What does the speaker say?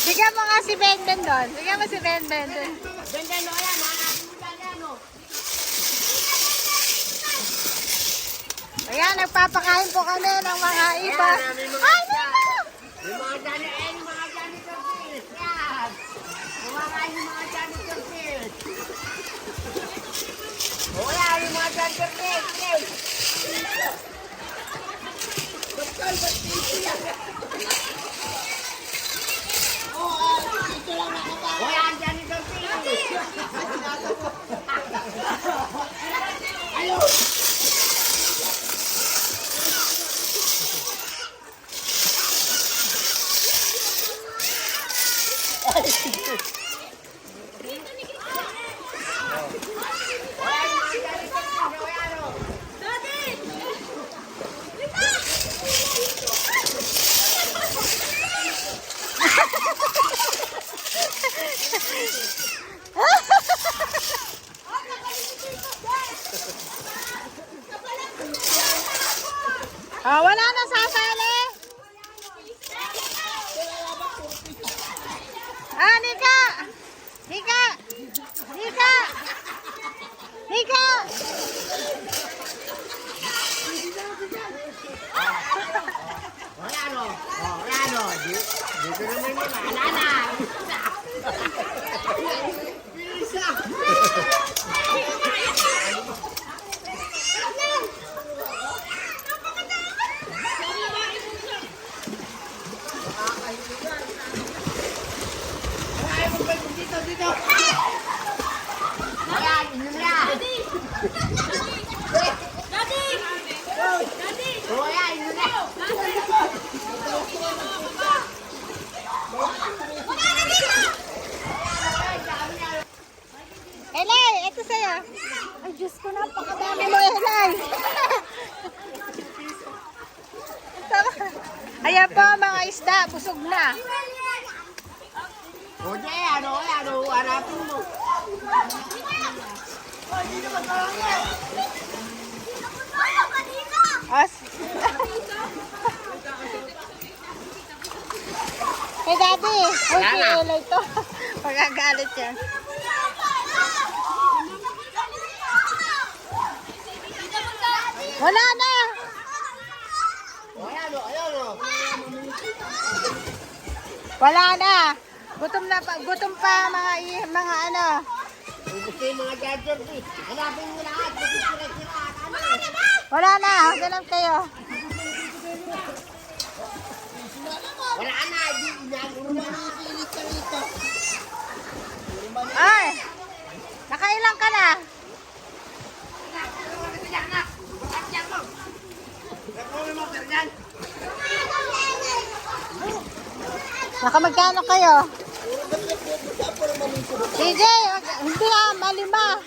Bigyan mo nga si Benden doon. Bigyan mo si Benden doon. Benden, o yan. Hanapin mo dyan yan, o. Ayan, nagpapakain po kami ng mga iba. Ay, Nina! Yung mga janitor fish. Yan. Kumakain yung mga janitor fish. O yan, yung mga janitor fish. O yan, janitor fish. Ayun. Ah, wala na sasali. Ah, Nika! Nika! Nika! Nika! Wala no. Wala no. Dito naman yun. Wala na. Isa. Dito. Ayan, inom na. Daddy! Oh, ayan, inom na. Elay, ito sa'yo. Ay, Diyos ko, napakadami mo, Elay. Ayan po, mga isda, busog na. O, ano, harapin mo. As. Hey, Daddy. Uy, si Elay to. Magagalit yan. Wala na. O, ayan, Wala na. Gutom pa mga ano. gusto yung mga judger fish. Hanapin mo lahat. Kasi sira-sira. Wala na. Ganun kayo. Wala na. Umipilit ka rito. Ay. Nakailang ka na. Nakamagkano kayo? DJ, hindi na, malima.